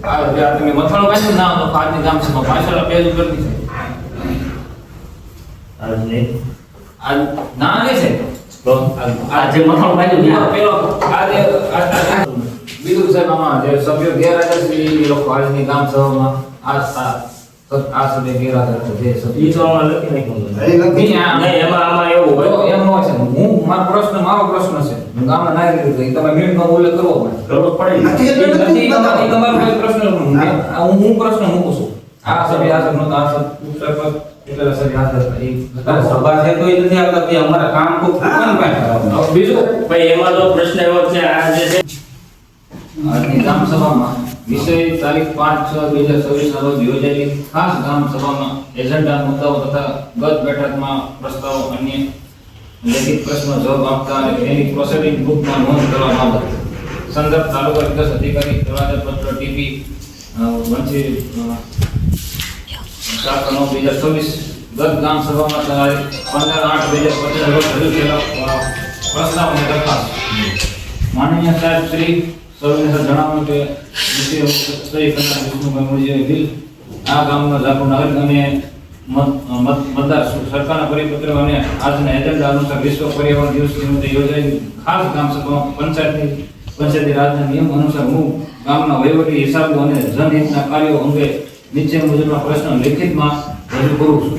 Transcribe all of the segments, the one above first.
આ તમે મથાળું કાઢ્યું ના તો આજની ગામ સભા પાછળ પેજ ઉપર છે આજની આ ના ને છે તો આ જે મથાળું કાઢ્યું પેલો આજે બીજું સાહેબ આમાં જે સભ્યો ગેરહાજર છે એ લોકો આજની ગામ સભામાં આ સભ્ય ગેરહાજર છે જે સભ્ય ઈ તો આમાં લખી નાખ્યું નહીં, નહીં એમાં આમાં એવું હોય એમ ન હોય છે હું મારો પ્રશ્ન છે હું ગામના નાગરિક છું તમે મિનિટમાં ઉલ્લેખ કરવો પડે કરવો પડે નથી એટલે નથી તમારો કોઈ પ્રશ્ન હું પ્રશ્ન મૂકું છું આ સભ્ય હાજર નહોતા આ સરપંચ એટલે સભ્ય હાજર હતા સભા છે તો એ નથી આવતા કે અમારા કામ ખૂબ કોણ પાસે હવે બીજું ભાઈ એમાં તો પ્રશ્ન એવો છે આ જે છે આજની ગ્રામ સભામાં વિષય તારીખ 5/6/2024 ના રોજ યોજાયેલી ખાસ ગ્રામ સભામાં એજન્ડા મુદ્દાઓ તથા ગત બેઠકમાં પ્રસ્તાવો અન્ય લેખિત પ્રશ્નો જવાબ આપતા અને તેની પ્રોસેડિંગ બુકમાં નોંધ કરવામાં આવી સંદર્ભ તાલુકા વિકાસ અધિકારી તળાજા પત્ર ટીપી વંશી 7/9/2024 ગત ગ્રામ સભામાં તારીખ 15/8/2025 રોજ રજૂ થયેલા પ્રસ્તાવોની દરખાસ્ત માનનીય સાહેબ શ્રી સૌને જણાવ્યું કે શ્રી કન્યા વિષ્ણુભાઈ મુરજીભાઈ બિલ આ ગામના જાગૃત નાગરિક અને મતદાર સરકારના પરિપત્ર અને આજના એજન્ડા અનુસાર વિશ્વ પર્યાવરણ દિવસ નિમિત્તે યોજાયેલી ખાસ ગ્રામ સભામાં પંચાયતી રાજના નિયમ અનુસાર હું ગામના વહીવટી હિસાબો અને જનહિતના કાર્યો અંગે નીચે મુજબના પ્રશ્ન લેખિતમાં રજૂ કરું છું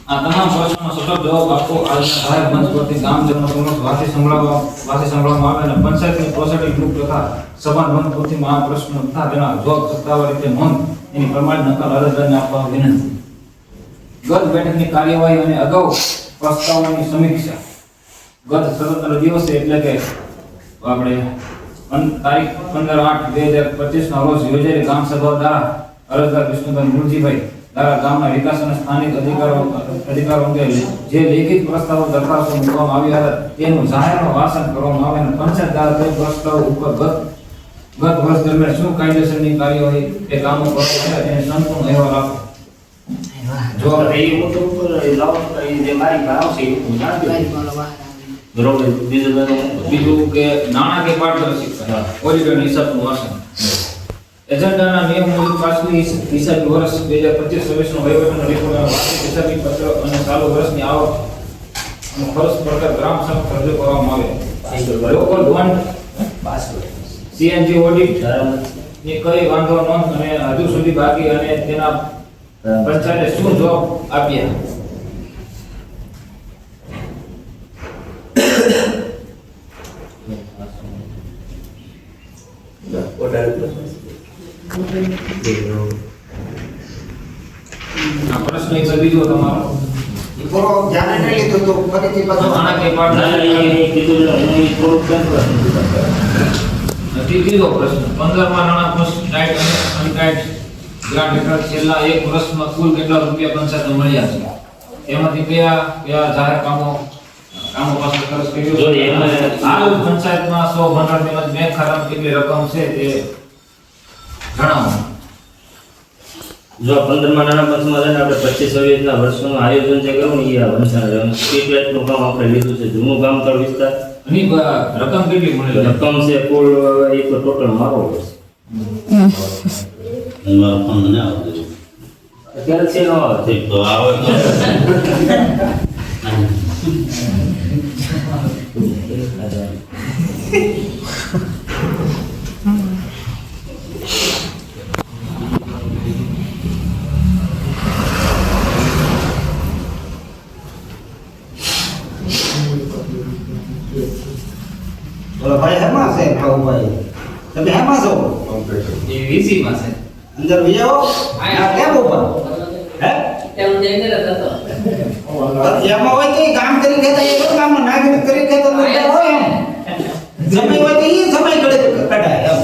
આ તમામ પ્રશ્નોનો સચોટ જવાબ આપો આજના જાહેર મંચ પરથી ગામજનો સમક્ષ વાંચી સંભળાવવામાં આવે અને પંચાયતની પ્રોસેડિંગ બુક તથા સભા નોંધ પોથીમાં આ પ્રશ્નો તથા તેના જવાબ સત્તાવાર રીતે નોંધ એની પ્રમાણિત નકલ અરજદારને આપવા વિનંતી ગત બેઠકની કાર્યવાહી અને અગાઉ પ્રસ્તાવોની સમીક્ષા ગત સ્વતંત્ર દિવસે એટલે કે આપણે તારીખ 15/8/2025 ના રોજ યોજાયેલી ગામ સભા દ્વારા અરજદાર વિષ્ણુભાઈ મુરજીભાઈ દ્વારા ગામના વિકાસ અને સ્થાનિક અધિકારો અંગે જે લેખિત પ્રસ્તાવો દરખાસ્તો મૂકવામાં આવ્યા હતા તેનું જાહેરમાં વાંચન કરવામાં આવે અને પંચાયત દ્વારા તે પ્રસ્તાવ ઉપર ગત વર્ષ દરમિયાન શું કાયદેસરની કાર્યવાહી એ કામો કરવામાં આવ્યા તેને સંપૂર્ણ અહેવાલ આપો જો એ મોટો ઉપર લાવો એ જે મારી ભાવ છે એ બરોબર બીજું કે નાણાકીય પારદર્શિતા ઓડિટરના હિસાબનું વાંચન એજન્ડાના નિયમ મુજબ પાછલી હિસાબી વર્ષ 2025-26 નો વહીવટનો રિપોર્ટ વાર્ષિક હિસાબી પત્ર અને ચાલુ વર્ષની આવક અને ખર્ચ પ્રકાર ગ્રામ સભા રજૂ કરવામાં આવે લોકલ બોન્ડ સીએનજી ઓડિટ ની કઈ વાંધો નોંધ અને હજુ સુધી બાકી અને તેના પંચાયતે શું જવાબ આપ્યા આ પ્રશ્ન એક બીજો તમારો થોડો ધ્યાન નહીં લીધું તો ફરીથી પાછો નાણાકીય પારદર્શિતા ત્રીજો પ્રશ્ન 15માં નાણાં કોષ ડાયટ અને અનડાયટ ગ્રાન્ટ હેઠળ છેલ્લા એક વર્ષમાં કુલ કેટલા રૂપિયા પંચાયતને મળ્યા છે એમાંથી કયા જાહેર કામો પાસે ખર્ચ કર્યો જો એમાં હાલ પંચાયતમાં 100 ભંડાર તેમજ બેંક ખાતામાં કેટલી રકમ છે તે જણાવો જો 15માં નાણાં પંચમાં આપણે 25-26 ના વર્ષોનું આયોજન જે કરવું ને એ આ વંચાણ સ્ટ્રીટ લાઇટનું કામ આપણે લીધું છે જૂનું ગામતળ વિસ્તાર ની રકમ કેટલી મળેલી રકમ છે કુલ એ તો ટોટલ મારો છે અત્યારે છે નો આવે તો આવે બોલો ભાઈ હેમાં છે ભાઈ તમે હેમાં છો એ વીસી માં છે અંદર વિયો આ કેમ ઉપર હે તેમ દેને રહેતો એમાં હોય તો કામ કરી કેતા એક કામમાં નાગરિક કરી કેતા તો હોય એમ સમય હોય તો એ સમય ઘડે કઢાય એમ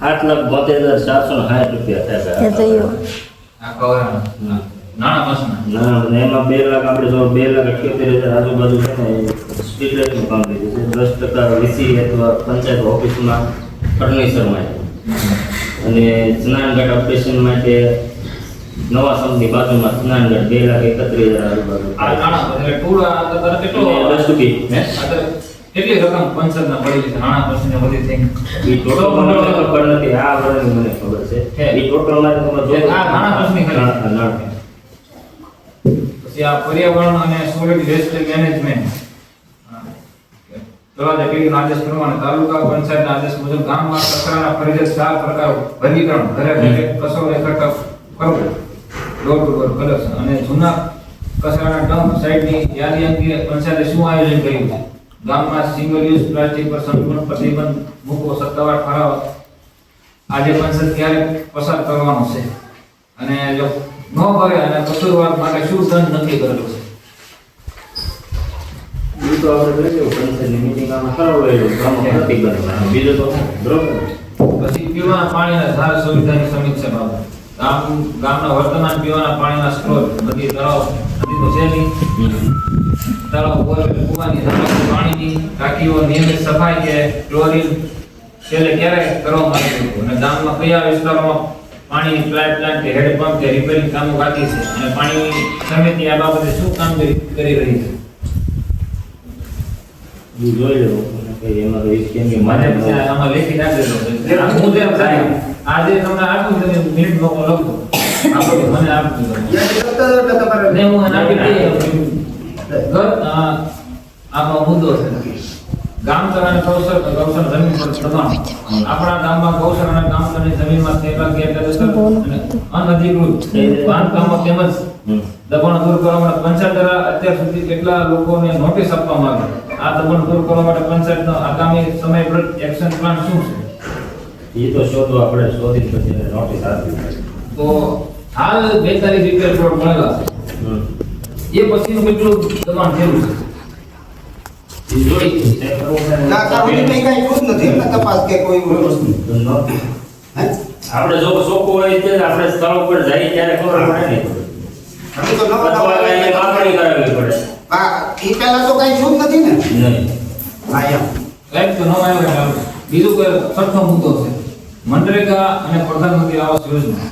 7,72,460 રૂપિયા થાય આ કવર નાણા પાસના ના એમાં 2 લાખ આપણે જો 2,78,000 આજુબાજુ છે ને સ્ટ્રીટ લાઇટનું કામ લીધું છે 10% વીસી અથવા પંચાયત ઓફિસમાં ફર્નિચર માટે અને સ્નાનઘાટ ઓપરેશન માટે નવા સમની બાજુમાં સ્નાનઘાટ 2,31,000 આજુબાજુ આ નાણા એટલે ટૂળ આ તરત કેટલો 10 રૂપિયા હે કેટલી રકમ પંચાયતના પડી છે નાણાં પર્સને બધી થઈ એ ટોટલ મને ખબર નથી, આ વર્ષની મને ખબર છે. એ ટોટલ માં તમે જો આ નાણાં પર્સની ખરી. પછી આ પર્યાવરણ અને સોલિડ વેસ્ટ મેનેજમેન્ટ તળાજા પેઢીનો આદેશ પ્રમાણે તાલુકા પંચાયતના આદેશ મુજબ ગામમાં કચરાના ફરજિયાત 4 પ્રકાર વર્ગીકરણ ઘરે ઘરે કચરો એકઠો કરવો, ડોર ટુ ડોર કલેક્શન અને જૂના કચરાના ડમ્પ સાઇટની યાદી અંગે પંચાયતે શું આયોજન કર્યું છે? ગામમાં સિંગલ યુઝ પ્લાસ્ટિક પર સંપૂર્ણ પ્રતિબંધ મૂકવો, સત્તાવાર ઠરાવ આજે પંચાયત ક્યારે પસાર કરવાનો છે અને જો ન કરે અને કસૂરવાર માટે શું દંડ નક્કી કરેલો છે? એ તો આપણે જોયું પંચાયતની મીટિંગમાં ઠરાવેલું ગામમાં પ્રતિબંધ, બીજું તો બરોબર. પછી પીવાના પાણીના ધાર સુવિધાની સમીક્ષા બાબત ગામના વર્તમાન પીવાના પાણીના સ્ત્રોત નદી, તળાવ, નદી તો છે નહીં, તળાવ, બોરવેલ, કૂવાની પાણીની ટાંકીઓ નિયમિત સફાઈ કે ક્લોરીન છેલ્લે ક્યારે કરવામાં આવ્યું અને ગામમાં કયા વિસ્તારોમાં પાણીની પાઇપલાઇન કે હેડપંપ કે રિપેરિંગ કામો બાકી છે અને પાણીની સમિતિ આ બાબતે શું કામગીરી કરી રહી છે? એ જોઈ લો કે એમાં તો કેમ કે મને મને આમાં લેખી નાખેલો છે હું જેમ થાય આજે તમને આપું તમે મિનિટ લોકો લખો આપો મને આપજો ને હું એને આપી દઈએ આમાં મુદ્દો છે ગામ અને ગૌસર જમીન પર દબાણ આપણા ગામમાં ગૌસર અને ગામની જમીનમાં થયેલા ગેરકાયદેસર અને અનધિકૃત બાંધકામો તેમજ દબાણ દૂર કરવા માટે પંચાયત દ્વારા અત્યાર સુધી કેટલા લોકોને નોટિસ આપવામાં આવી? આ દબાણ દૂર કરવા માટે પંચાયતનો આગામી સમયબદ્ધ એક્શન પ્લાન શું છે? એ તો શોધો, આપણે શોધી પછી એને નોટિસ આપી. તો હાલ 42 રિપેર પ્લોટ મળેલા છે, એ પછીનું કેટલું દબાણ થયું છે એ જોઈ ચેક કરવું પડે. ના તારું કઈ જોત નથી એટલે તપાસ કે કોઈ વસ્તુ નોટિસ હે આપણે જો ચોખ્ખું હોય તે આપણે સ્થળ ઉપર જઈએ ત્યારે ખબર પડે ને. હવે તો નવા અથવા એને કાપણી કરાવવી પડે. આ ઈ પહેલા તો કઈ જોત નથી ને નહીં. હા એમ એક તો નવા આવ્યા ચાલુ. બીજું કોઈ છઠ્ઠો મુદ્દો છે મનરેગા અને પ્રધાનમંત્રી આવાસ યોજના.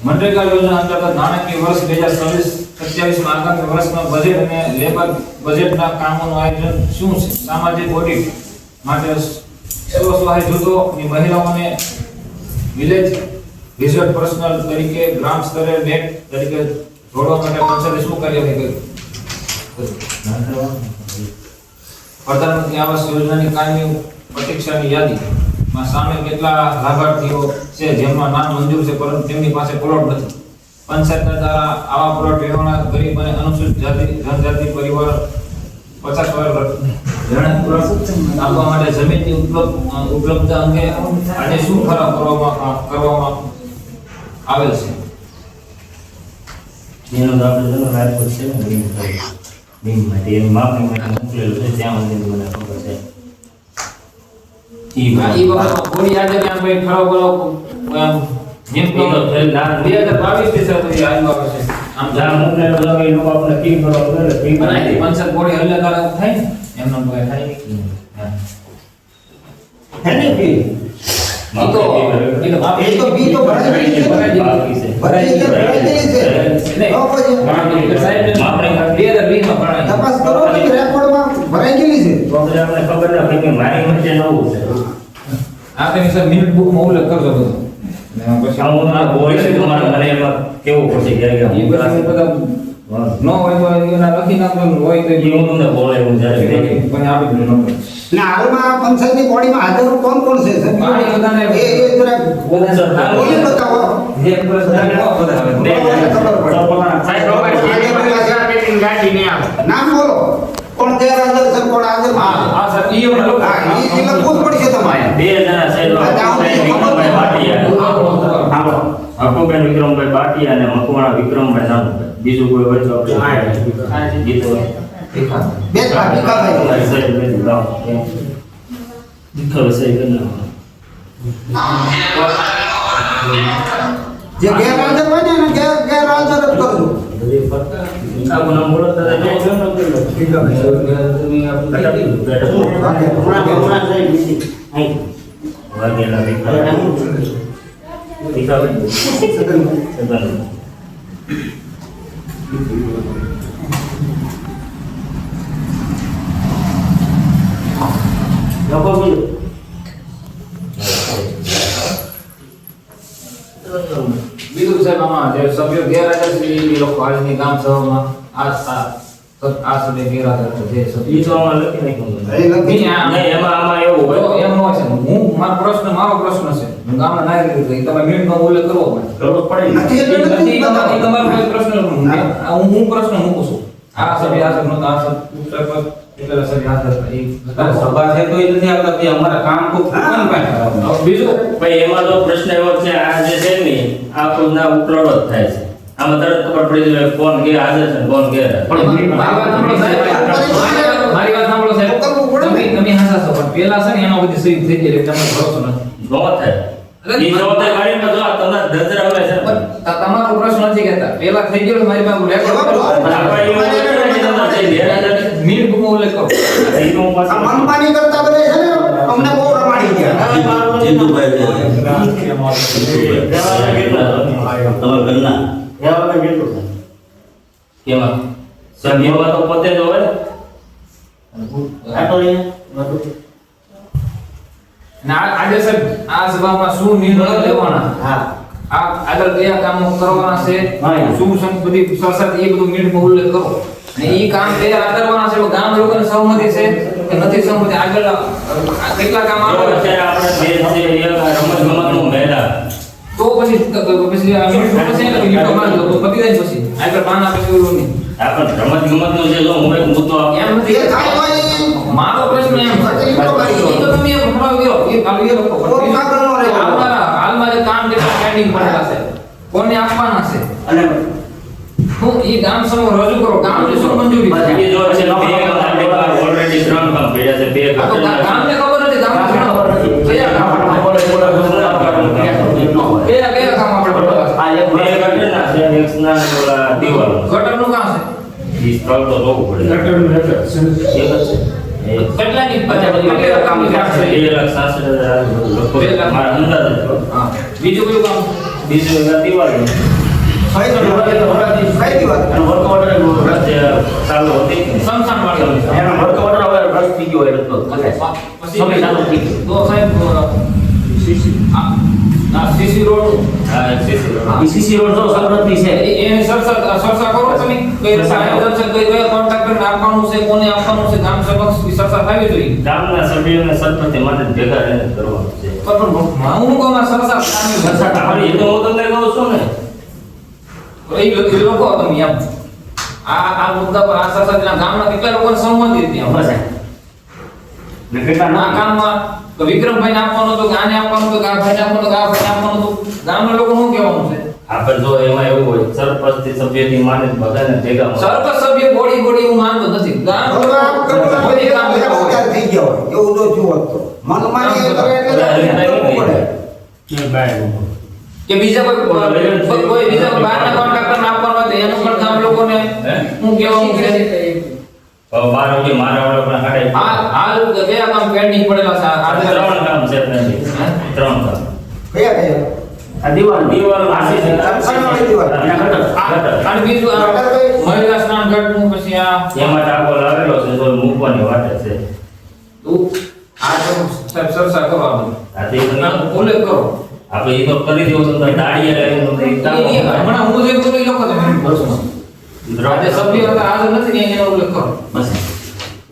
મનરેગા યોજના અંતર્ગત નાણાકીય વર્ષ 2026-27 માં આગામી વર્ષમાં બજેટ અને લેબર બજેટના કામોનું આયોજન શું છે? સામાજિક ઓડિટ માટે સ્વસહાય જૂથોની મહિલાઓને વિલેજ રિઝર્વ પર્સનલ તરીકે ગ્રામ સ્તરે નેટ તરીકે જોડવા માટે પંચાયતે શું કાર્યવાહી કરી? પ્રધાનમંત્રી આવાસ યોજનાની કાયમી પ્રતીક્ષાની યાદીમાં સામેલ કેટલા લાભાર્થીઓ છે જેમના નામ મંજૂર છે પરંતુ તેમની પાસે પ્લોટ નથી? પંચાયતના દ્વારા આવા પ્લોટ લેવાના ગરીબ અને અનુસૂચિત જાતિ જનજાતિ પરિવાર 50 વાર રહેણાંક આપવા માટે જમીનની ઉપલબ્ધતા અંગે આજે શું ઠરાવ કરવામાં આવેલ છે? એનો તો આપણે જો રાજકોટ છે ને બીમ માટે એનું માપણી માટે મોકલેલું છે, ત્યાં સુધી મને ખબર છે. ઈ બાબતમાં થોડી આજે ત્યાં કોઈ ઠરાવ કરાવો જેમ કે 2022 થી સુધી આવ્યું આવે છે આમ જ્યાં મોકલેલું છે એ લોકો આપણે કી કરવા પડે એટલે કી પણ બનાવી પંચાયત બોડી હલ્લે તારા થાય ને એમનો કોઈ થાય નહીં. હે ને બી ઈ તો એ તો બી તો ભરાઈ ગઈ છે બાકી છે. ભરાઈ ગઈ છે નહીં. તો પછી સાહેબ આપણે 2020 માં ભરાય તપાસ કરો કે રેકોર્ડમાં ભરાઈ ગયેલી છે તો પછી આપણે ખબર નથી કે મારી વચ્ચે નવું છે. આપણે સર મિનિટ બુકમાં ઉલ્લેખ કરજો બધો ને પછી હું ના બોય છે તમારે મને એમાં કેવું પડશે ઈ ક્યારે પછી બધા ન હોય તો એના લખી નાખવાનું હોય તો એ હું તમને બોલે હું જ્યારે દેખી પણ આપી દઉં નંબર ને હાલમાં આ પંચાયતની બોડીમાં હાજર કોણ કોણ છે સર પાણી બધાને એ જરાક બોલી બતાવો જે પ્લસ બધા આવે નામ બોલો કોણ ગેરહાજર છે કોણ હાજર છે? હા સર ઈ એમને લોકો હા ઈ લખવું જ પડશે તમારે બે જણા સાહેબ વિક્રમભાઈ બાટિયા હકુબેન વિક્રમભાઈ બાટિયા અને મકવાણા વિક્રમભાઈ નાનુભાઈ. બીજું કોઈ હોય તો આપણે ગીતો બે ભાઈ સાહેબ બે લાવો દીખો સાહેબ જે ગેરહાજર હોય ને એને ગેરહાજર જ કરજો આપનું નામ બોલો દાદા બે જણો બોલો વાગેલા દીકરા સાહેબ આમાં જે સભ્યો ગેરહાજર છે એ લોકો આજની ગામ સભામાં આ સભ્ય ગેરહાજર છે જે સભ્ય ઈ તો આમાં લખી નાખ્યું છે. એ લખી નહીં, આ- નહીં, એમાં એવું હોય. તો એમ ન હોય છે મારો પ્રશ્ન છે હું ગામના નાગરિક તરીકે તમે મિનિટમાં ઉલ્લેખ કરવો પડે કરવો જ પડે ને. નથી એટલે એ નથી તમારો બતાવો. કોઈ પ્રશ્ન હું પ્રશ્ન મૂકું છું આ સભ્ય હાજર નહોતા આ ઉપસરપંચ એટલા સભ્ય હાજર હતા એ સભા છે તો એ નથી આવતા કે અમારા કામ ખૂબ કોણ પાસે હવે બીજું ભાઈ એમાં તો પ્રશ્ન એવો છે આ જે છે ને આ ખુદના ઉપલોડ જ થાય છે. આમાં તરત ખબર પડી જાય કોણ ગેરહાજર છે ને કોણ ગેરહાજર. મારી વાત સાંભળો સાહેબ કરવું પડે ને. તમે હાસા છો પણ પેલા છે ને એનો બધી સહી થઈ ગઈ એટલે તમને ભરોસો નથી નો થાય. ઈ નો થાય ગાડીમાં જો આ તમને ધજરા આવે છે ને. તમારો પ્રશ્ન નથી કહેતા પેલા થઈ ગયો એટલે મારી પાસે રેકોર્ડ આપણે એવું નથી કે તમને છે ગેરહાજર. મિનિટ બુકમાં ઉલ્લેખ કરો ઈ તો હું આ પાછું- મનમાની કરતા બધા છે ને અમને બહુ રમાડી ગયા. કેમાં? સભ્યમાં તો પોતે જ હોય ને. અને આજે સાહેબ આ સભામાં શું નિર્ણય લેવાના આ આગળ કયા કામો કરવાના છે શું બધી સરસાત એ બધું મિનિટમાં ઉલ્લેખ કરો અને એ કામ કયા આદરવાના છે ગામ લોકોને સહમતિ છે કે નથી સહમતિ આગળ કેટલા કામ જો આવે અત્યારે આપણે જે છે એ રમતગમતનું મેદાન. તો પછી આ મિનિટ પછી એટલે મિનિટો મારી લો તો પતી જાય પછી આગળ પાના પછી ઓલું નહીં આપણે રમતગમતનું જે જો હું એક મુદ્દો આપું. એમ નથી એ થાય હોય એ મારો પ્રશ્ન એમ છે એ તો મારી એ તો તમે એમ ભણાવ ગયો એ ખાલી એ લોકો કોઈ કાગળ ન રહે. આવનારા હાલમાં જે કામ કેટલા પેન્ડિંગ પડેલા છે કોને આપવાના છે હું એ ગામ સમૂહ રજૂ કરો ગામની શું મંજૂરી છે એ જો છે બે ગામ આપણે already 3 કામ કર્યા છે. બે આ તો ગામ ગામને ખબર નથી ગામ કયા કામ કયા કામ આપણે પડેલા છે બે ગટરના છે, એક સ્નાન ઓલા દિવાલો. ગટરનું કામ છે ઈ સ્થળ તો જોવું પડે. એક જ છે. એ કેટલાની કેટલા કામની કામ છે 2,60,000 લગભગ મારા અંદાજ જ છે. હા બીજું કયું કામ બીજું એના દિવાલો. કઈ દી વાત જે ચાલુ હતી ને. સંસ્થાન વાળી પછી તો સાહેબ આ સીસી રોડ હા, એક CC રોડ. એની સરસા કરો તમે કઈ રીતે આયોજન છે કઈ કયા કોન્ટ્રાક્ટર આપવાનું છે કોને આપવાનું છે ગામ સમક્ષ સરસા થવી જોઈએ ગામના સભ્યોને સરપંચ માટે ભેગા રહીને કરવાનું છે. પણ હું કહું આ સરસા પણ એ તો હું તમને કહું છું ને. એ લોકો તમે એમ આ મુદ્દા પર આ સરસા ગામના કેટલા લોકોને સંમતિ હતી આમ આ કામમાં તો વિક્રમભાઈને આપવાનું હતું કે આને આપવાનું હતું કે આ ભાઈને આપવાનું હતું કે આ ભાઈને આપવાનું હતું ગામના લોકો શું કહેવાનું છે આપણે જો એમાં એવું હોય સરપંચથી સભ્યથી માને બધાને ભેગા મળે. સરપંચ સભ્ય બોડી હું માનતો નથી ગામ કોઈ કામ કરતા હોય. થઈ ગયા હોય એવું તો જુઓ તો મનમાની કરે એટલે કરવું પડે. કે બીજા કોઈ બીજા બહારના કોન્ટ્રાક્ટરને આપવાનું હોય તો એનું પણ ગામ લોકોને હું કહેવાનું છે હવે બાર વાગે મારા વાળા પણ હાડે. હાલ કયા કામ પેન્ડિંગ પડેલા છે આજે 3 કામ છે pending. 3 કામ. કયા કયા દિવાલ આસી છે. સરસવાળી દિવાલ. અને બીજું આ મહિલા સ્નાન ઘાટનું પછી આ એમાં ટાંકો લાવેલો છે તો મૂકવાની વાટે છે. આ તો સાહેબ સરસા કરો આ બધું આથી તમે ઉલ્લેખ કરો આપણે એ તો કરી દેવું તો દાડીએ લઈને તો ઈ ટાંકો હમણાં હું જે બોલું એ લોકો તમે બોલશો આજે સભ્ય હતા આજે નથી ને એનો ઉલ્લેખ કરો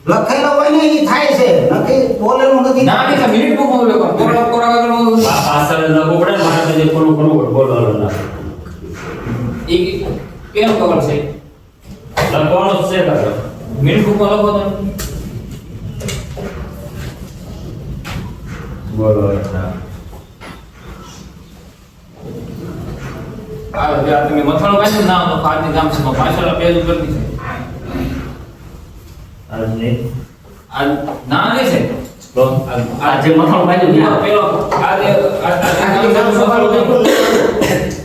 લખેલો હોય ને એ થાય છે નથી બોલેલું નથી ના નહીં મિનિટ બુક ઉલ્લેખ કરો કોરા કોરા આગળ આ પાછળ લખવું પડે ને મારે જે થોડું કરવું પડે બોલો ના એ કેમ ખબર છે લખવાનું જ છે કાકા. મિનિટ બુક લખો તો બોલો આ જે આ તમે મથાળો કાઢ્યું ના તો આજની ગામ સભા પાછળના પેજ ઉપર ની છે આજની આ ના નહીં છે તો આ જે મથાળો કાઢ્યું પેલો આજે ગામ સભા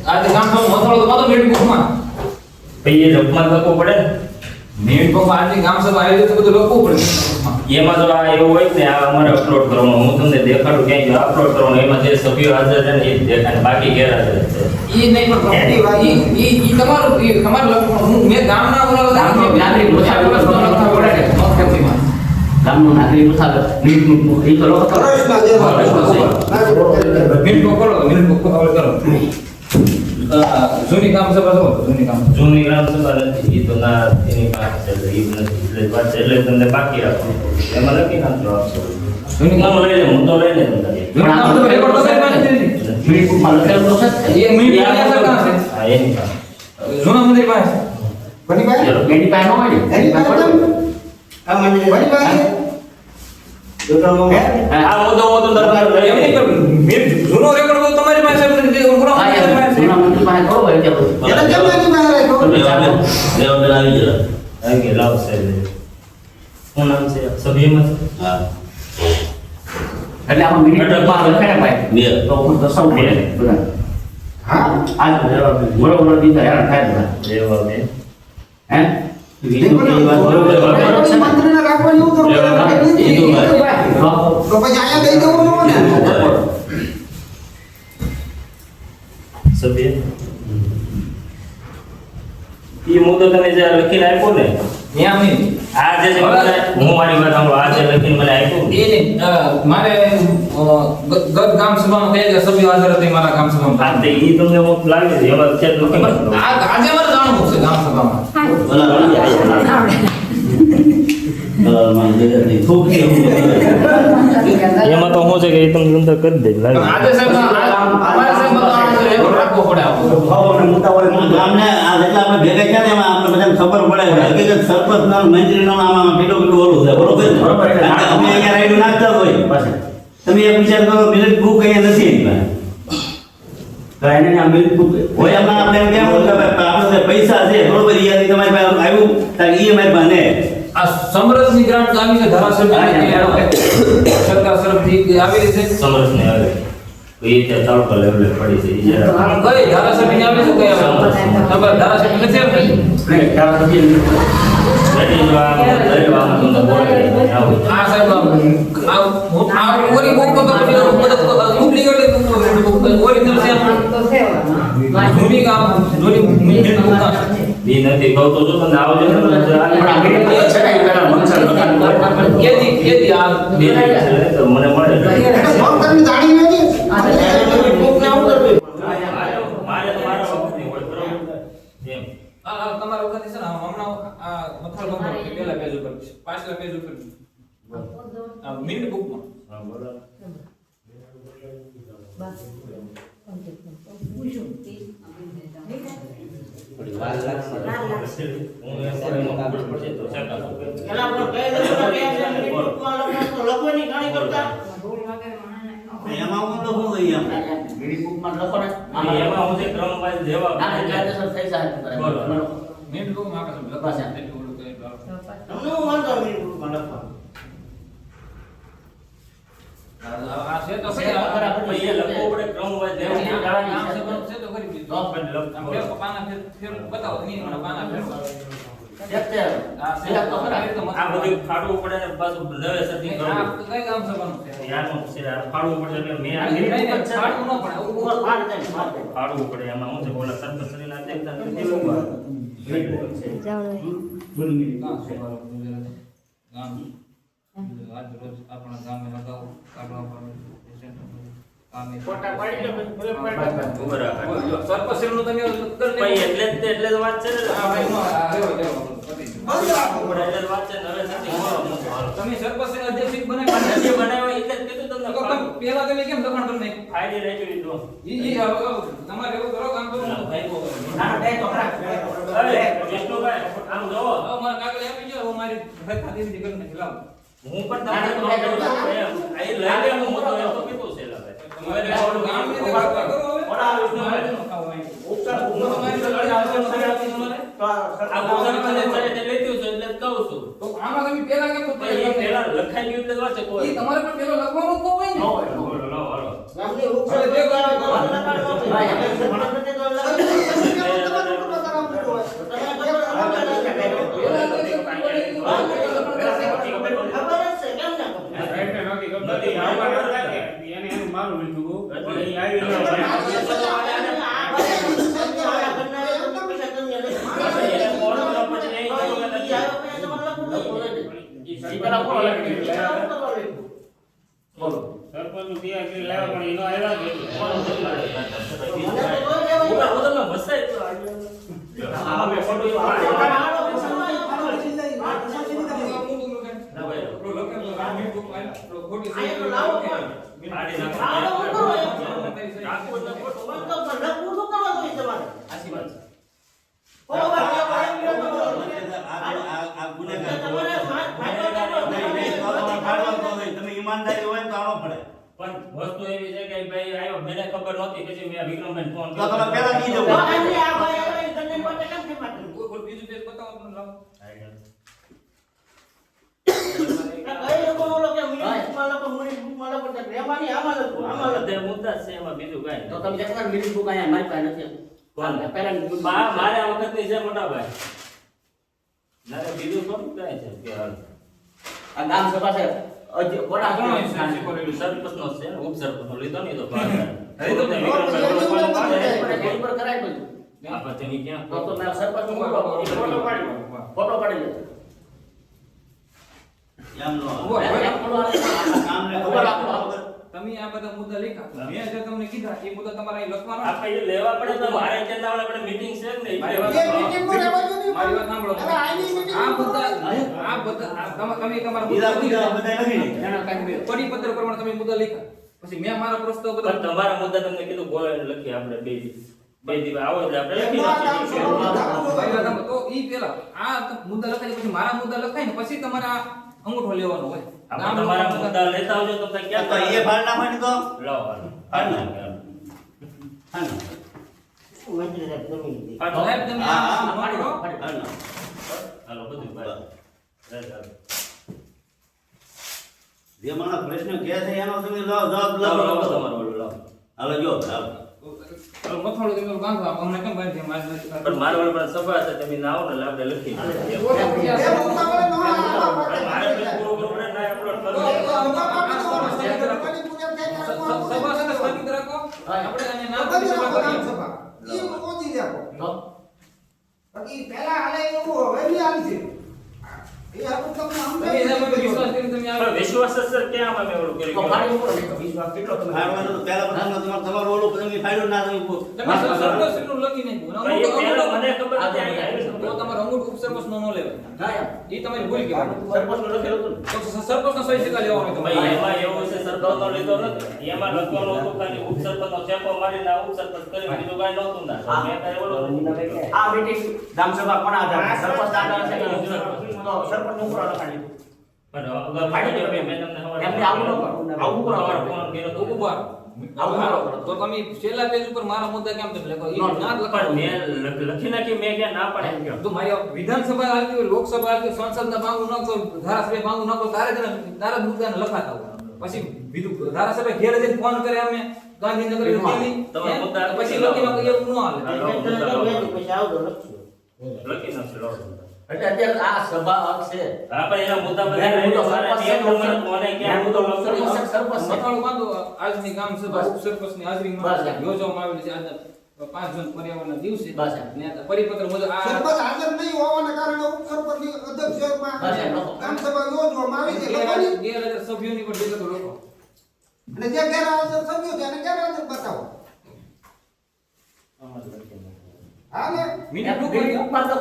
આજે ગામ સભા મથાળો તો બધો મિનિટ બુકમાં પછી એ રફમાં લખવું પડે ને. મિનિટ બુકમાં આજની ગામ સભા આયોજિત બધું લખવું પડે એમાં જો આ એવું હોય ને આ અમારે અપલોડ કરવાનું હું તમને દેખાડું ક્યાંય અપલોડ કરવાનું એમાં જે સભ્યો હાજર છે ને એ જ દેખાય બાકી ગેરહાજર છે. ઈ નહીં પણ ઈ તમારું લખવાનું હું મેં ગામના બોલાવવા નાગરિક લખતા પડે મતગણતરીમાં ગામનો નાગરિક મુસાફર મિનિટનું એ તો લોકો પ્રશ્ન જે હોય. મિનિટ બુક કરો મિનિટ બુક કરો જૂની કામ સભા શું હતું? જૂની કામ જૂની ગ્રામ સભા નથી, એ તો ના એની પાસે છે, એટલે એ નથી. એટલે વાત છે, એટલે તમને બાકી રાખો. એમાં લખી નાખજો આપશો. જૂની કામ હું લઈ લઉં, હું તો લઈ લઉં તમને. જૂની કામ તો રેકોર્ડ તો કરી પાસે નથી. મિનિટ માં લખેલું છે એ મિનિટ પાસે કાં છે? હા, એની પાસે. જૂના મંદિર પાસે. કોની પાસે? એની પાસે ન હોય ને એની પાસે કેમ? આ મંદિર કોની પાસે? હા, હું તો દરબાર લઈ એમ નહીં લઉં. કરવું. જૂનો રેકોર્ડ તો તમારી પાસે છે, પણ જૂનો હા, મંદિર પાસે છે. જૂના મંદિર પાસે થોડો હોય ત્યાં બધું. એને કેમ એની પાસે રાખ્યો? આવી ગયા, લાવો સાહેબ. શું નામ છે? સભ્યમાં? એટલે આમાં મિનિટ માં લખે ને ભાઈ તો હું તો સૌ બોલે બધા હા આ બરોબર દીધા હેરાન થાય બધા રેવા બે. હે મંત્રીને રાખવાની એવું તો તો પછી અહીંયા દઈ દેવું ન ને સભ્ય એ મુદ્દો તમે જે લખીને આપ્યો ને, એમ નહીં. આ જે હું મારી વાત સાંભળો, આ જે લખીને મને આપ્યું એ નહીં. મારે ગત ગામ સભામાં કયા કયા સભ્યો હાજર હતી મારા ગામ સભામાં? આ તે ઈ તમને હું લાગે છે એમાં છે લખી નાખો. આજે મારે જાણવું છે ગામ સભામાં. એમાં તો શું છે કે એ તમને અંદર કરી દે પણ આજે સાહેબ અમારે સાહેબ રેકોર્ડ રાખવો પડે આપણો. ગામને આ જેટલા આપણે ભેગા છે ને એમાં આપણે બધાને ખબર પડે કે હકીકત સરપંચનો મંત્રીનો આમાં પેલું ઓલું છે, બરોબર ને? કારણ કે અમે અહીંયા રાઈડું નાખતા હોય તમે એક વિચાર કરો, મિલિટ બુક અહીંયા નથી એને આ મિનિટ હોય એમાં આપણે એમ કહેવું કે ભાઈ આપણે જે પૈસા છે બરોબર એ યાદી તમારી પાસે આવ્યું તાકે એ અમારી પાસે નહીં. આ સમરસની ગ્રાન્ટ તો આવી છે ધારાસભ્ય સરકાર તરફથી આવેલી છે. સમરસ ને આવે તો એ ત્યાં તાલુકા લેવલે પડી છે. ઈ જરા કઈ ધારાસભ્યની આવે છે કઈ આવે? ખબર ધારાસભ્ય નથી આવતી? રેડી જો આ લઈ લો, આમ તમને બોલે આવું. આ સાહેબ આ ઓરી બુક તો મદદ ડુપ્લિકેટ ઓરિજિનલ છે જૂની કામ જૂની મિનિટ બુક કામ ઈ નથી કહું તો જો તમને આવજો ને પણ આ મિનિટ એ છટાઈ પેલા મંચર લખાણ કેદી આ બે દિવસ છે તો મને મળે. ફોન કરીને જાણી લેજે કોકને આવું કરવું મારે તો મારા વખતની હોય, બરોબર? એમ. તમારા વખતે છે ને હમણાં આ મથાળ બંધ પેલા પેજ ઉપર પાછલા પેજ ઉપર આ મિનિટ બુકમાં હા, બરોબર. હું એમ કરીને ખબર પડશે તો સરકાર શું કરે? એમાં હું લખું કઈ એમ મિનિટ બુકમાં લખો ને એમાં હું જે ક્રમવાઇઝ જેવા ના કાયદેસર થઈ જાય બરોબર. મિનિટ બુકમાં આખા શબ્દ બસ. એટલું ઓલું કહે એટલે આ છે તો છે પછી એ લખવું પડે ક્રમવાઇઝ જેવું. આમ છે પણ છે તો કરી દીધું આમ ફેર પાના ફેર બતાવો નહીં મને પાના ફેર આ છે તો ખરા આ બધું ફાડવું પડે ને પાછું નવેસરથી આ કરવું. કઈ ગામ સભાનું છે યારનું છે, આ ફાડવું પડે એટલે મેં આ નહીં, લીધું નહીં, જ છે. ફાડવું ન પડે ઉપર ફાડવું પડે એમાં હું છે બોલા સરપંચની ના દેખતા નથી એવું છે. ગામ આજ રોજ આપણા ગામે લગાવો કાઢવા પડે ફોટા પાડી લો, બરાબર. સરપંચનું તમે ભાઈ એટલે જ તે- એટલે જ વાત છે ને. હા ભાઈ નો આ રેવો રેવો પતી ગયું. ફાડવું પડે એટલે જ વાત છે ને. નવેસરથી કરો, હું તો હાલો. તમે સરપંચને અધ્યક્ષ પણ બનાવ્યા જે બનાવ્યો એટલે જ કીધું તમને તો ફાડવું. પેલા તમે કેમ લખાણ કરી નાખ્યું? ફાડી નાખ્યું ઈ તો. ઈ તમારે એવું કરો કામ કરો ભાઈ કો અરે, વિષ્ણુભાઈ, આમ જોવો. મારા કાગળ આપી ગયો હું મારી ખાતી કરી નાખી લાવ હું પણ તમને કહું છું એમ. આ ઈ લઈ લે, હું તો એમ તો કીધું છે એલા ભાઈ. તમારે આવડું કામ નથી વાત કરો હવે ઓલા વિષ્ણુભાઈ. હું તમારી સાથે લડી આવતો નથી આવતી તમારે આ પોતાની પાસે ચડે તે લેતી છું એટલે જ કહું છું. તો આમાં તમે પેલા કેમ પણ ઈ પેલા લખાઈ ગયું એટલે જ વાત છે કોઈ. ઈ તમારે પણ પેલો લખવાનું તો હોય ને બોલો, લો, હાલો. બોલો સરપંચ સરપંચનું તૈયાર કરી લાવ્યા પણ એનો આવ્યા જ નથી. હોટલમાં બસાય તો આ બે ફોટો ના તમે ઈમાનદારી હોય તો આવો પડે. પણ વસ્તુ એવી છે કે ભાઈ આવ્યો મને ખબર નહોતી પછી મેં વિક્રમભાઈ ફોન તો તમે પહેલા કી જવું. કોઈ બીજું પેજ બતાવો તમને લાવો. બધે મુદ્દા જ છે એમાં બીજું કાંઈ નહીં. તો તમે કેટલા મિનિટ બુક આયા મારી પાસે નથી કોણ? પહેલા મારે આ વખતની છે મોટા ભાઈ ના બીજું થોડું કાંઈ છે કે હાલ આ ગામ સભા છે કોટા કોણ કોણ છે? સરપંચનો છે ને ઉપસરપંચનો લીધો નહીં તો હવે તો ફોન પર કરાય બધું આ પછી ક્યાં તો મેં સરપંચ ફોટો પાડી લે એમ નો ઉભો રહો. કામને ખબર આપો તમે આ બધા મુદ્દા લખ્યા મેં જે તમને કીધા એ મુદ્દા તમારે અહીં લખવાનો છે. આપણે એ લેવા પડે તો મારે ચેતના આપણે મીટિંગ છે ને મારી વાત સાંભળો તમે. આ બધા તમે તમારા બીજા મુદ્દા મુદ્દા બધા નથી. પરિપત્ર પ્રમાણે તમે મુદ્દા લખ્યા પછી મેં મારા પ્રસ્તાવ પણ બધા તમારા મુદ્દા તમને કીધું બોલે લખી આપણે બે દિવસ આવો એટલે આપણે લખી નાખીએ. મારી વાત સાંભળો. તો ઈ પેલા આ મુદ્દા લખાય પછી મારા મુદ્દા લખાય ને પછી તમારે આ અંગૂઠો લેવાનો હોય આપણે તમારા મુદ્દા લેતા આવજો તો તમે તો ક્યાં એ ભાર ના હોય ને તો લાવો હાલો. ભાર ના હાલ ના. સાહેબ તમે હા, આ હા, પાડી દો. હાલ ના. હાલો બધું ભાઈ હાલો. જે માણસ પ્રશ્ન કહે છે એનો તમે જવાબ લાવો, લાવો. લાવો તમારો ઓલો લાવો. હાલો જો હાલો. મથાળું તમે બાંધો આપ અમને કેમ બાંધી એમ આજ નથી પણ મારા વાળ પર સભા છે તમે ના આવો ને એટલે આપણે લખી નાખીએ. મારે પછી પૂરું કરવું પડે ને અપલોડ કરવું સભા સાથે સ્થગિત રાખો આપણે આને નામ કરી સભા કરીએ. તમે એના પર વિશ્વાસ કરીને તમે પણ આ વિશ્વાસ જ સર ક્યાં અમે ઓલું તો કર્યું ફાડી મૂકો ને વિશ્વાસ કેટલો તમે ફાડવાનું તો પહેલા પ્રથમ તમારું ઓલું તમે ફાડ્યું ના તમે તમે સરપંચનું લખી નાખ્યું. ભાઈ, એ પહેલા મને ખબર આ નથી આવી આવી તો તમારો અંગૂઠો ઉપસરપંચનો ન લેવાય. ના યાર ઈ તમારી ભૂલ કહેવાય. સરપંચનું લખેલું હતું ને તો સરપંચનો સહી સિક્કા લેવાનો ભાઈ તમારે. એમાં એવું છે સરપંચનો લીધો નથી એમાં લખવાનું હતું ખાલી ઉપસરપંચનો ચેપો મારીને આ ઉપસરપંચ કરી બીજું કાંઈ નહોતું ના મેં કાંઈ ઓલું આ મીટિંગ ગ્રામ સભા કોના આધારે સરપંચ આધારે છે કે તો સરપંચ ઉપર લખાડી પણ અગર ફાડી ગયો મેં તમને ખબર એમને આવું ન કરો. આવું કરો. તમારો ફોન કર્યો તો ઉભા રહો. આવું હાલો. કરો. તો તમે છેલ્લા પેજ ઉપર મારા મુદ્દા કેમ તમે લખો ઈ ના જ પણ લખાડો. મેં લખી નાખી મેં ક્યાં ના પાડે એમ તો મારી વિધાનસભા આવતી હોય લોકસભા આવતી હોય સંસદના બાંગુ નાખો ધારાસભ્ય બાંગુ નાખો તારે જ તારા મુદ્દાને લખાતા હોય પછી બીજું ધારાસભ્ય ઘેર જઈને ફોન કરે અમે ગાંધીનગર દિલ્હી તમારા મુદ્દા પછી લખી નાખો એવું ન હાલે લખી નાખશે લો. એટલે અત્યારે આ સભા છે હા પણ એના મુદ્દા બધા મેં મુદ્દો મારા સરપંચ નિયમ પ્રમાણે કોને ક્યાં મુદ્દો લખવાનો? સરપંચ છે. મથાળું બાંધો આજની ગામ સભા ઉપસરપંચની હાજરીમાં બસ. યોજવામાં આવેલી છે આજના 5 જૂન પર્યાવરણના દિવસે બસ. ને આ પરિપત્ર મુજબ આ સરપંચ હાજર નહીં હોવાના કારણે ઉપસરપંચની અધ્યક્ષમાં બસ. ગ્રામ સભા યોજવામાં આવી છે લોકોની. ગેરહાજર સભ્યોની પણ વિગતો લખો. અને જે ગેરહાજર સભ્યો છે એને ગેરહાજર બતાવો. હા ને મિનિટ બુક મિનિટ બુકમાં લખો.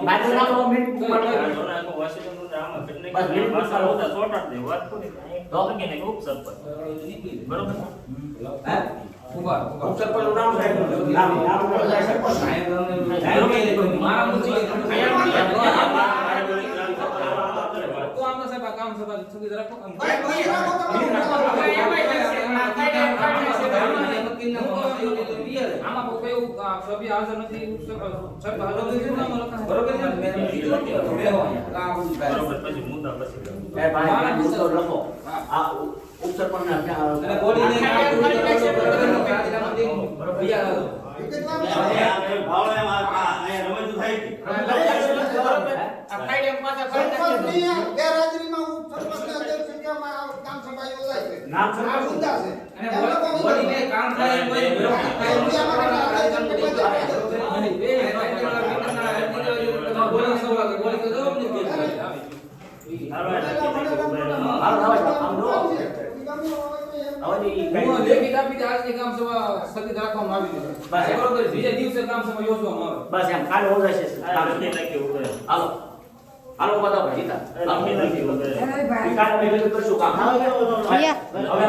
બાજુ નાખો મિનિટ બુકમાં લખો. આ જોના આખો વાસીનું ને આમાં કેટલે બસ, મિનિટ ભાષા બુક હોતા ચોટાડ દે વાત પૂરી થાય. તો લખી નાખે ઉપસરપંચ. બરોબર હે? ઉભા રહો. ઉપસરપંચનું નામ સાહેબ. નામ બોલો સાહેબ સરપંચ. મારા મુદ્દે બરોબર. તો આમના સાહેબ આ કામ સભા સ્થગિત રાખો. ભાઈ, ભાઈ, રાખો તમે. આમાં કોઈ એવું સભ્ય હાજર નથી સભ્ય હાજર નથી નામ લખાય. બરોબર છે ને? બરોબર પછી મુદ્દા પછી એ ભાઈ આ મુદ્દો લખો. આ ઉપસરપંચના અને બોડીને વિગતવાર ભાવ એમ અહીંયા રમતું થાય કે સરપંચની ગેરહાજરીમાં ઉપસરપંચના અધ્યક્ષમાં ગ્રામ સભા યોજાય છે. નામ આ સરપંચ. મુદ્દા છે. અને એમ લોકો બોડીને કામ થાય એમ હોય ને અને બે બોલા સભા કે બોલી તો જવાબ નથી હાલો એટલે હાલો, હાલો, આમ જુઓ. હવે ઈ કાંઈ હું લેખિત આપી દે આજની ગામ સભા સ્થગિત રાખવામાં આવી છે બસ. બરોબર બીજા દિવસે ગામ સભા યોજવામાં આવે બસ એમ કાલે ઓળખાશે હાલો હાલો બધા ભાઈ જીતા હાલો. ઈ કાલે અમે ભેગું કરશું કામ હવે